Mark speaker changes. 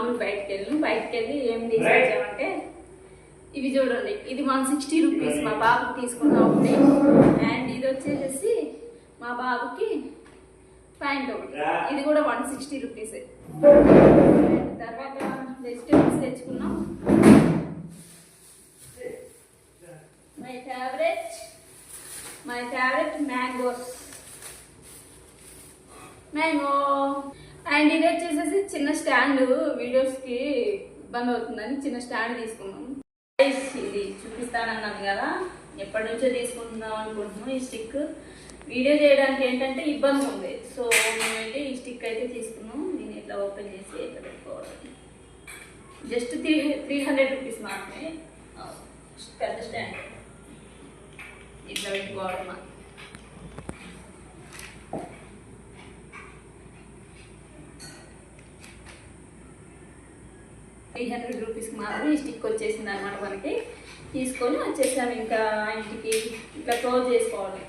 Speaker 1: మామూలు బయటకు వెళ్ళి ఏం తీసుకొచ్చామంటే ఇవి చూడండి, ఇది 160 రూపీస్ మా బాబుకి తీసుకున్నా ఒకటి. అండ్ ఇది వచ్చేసి మా బాబుకి ప్యాంట్ ఒకటి, ఇది కూడా 160 రూపీస్. తర్వాత వెజిటేబుల్స్ తెచ్చుకున్నాం. My favourite mango. అండ్ ఇది వచ్చేసేసి చిన్న స్టాండ్, వీడియోస్కి ఇబ్బంది అవుతుందని చిన్న స్టాండ్ తీసుకున్నాం. ఇది చూపిస్తానన్నాను కదా, ఎప్పటి నుంచో తీసుకుంటున్నాం అనుకుంటున్నాం. ఈ స్టిక్ వీడియో చేయడానికి ఏంటంటే ఇబ్బంది ఉంది, సో మేమైతే ఈ స్టిక్ అయితే తీసుకున్నాం. నేను ఇట్లా ఓపెన్ చేసి ఇట్లా పెట్టుకోవాలి. జస్ట్ 300 రూపీస్ మాత్రమే. పెద్ద స్టాండ్ ఇట్లా పెట్టుకోవడం. ₹300 మాత్రం ఈ స్టిక్ వచ్చేసింది అనమాట. మనకి తీసుకొని వచ్చేసాము. ఇంకా ఇంటికి ఇట్లా క్లోజ్ చేసుకోవాలి.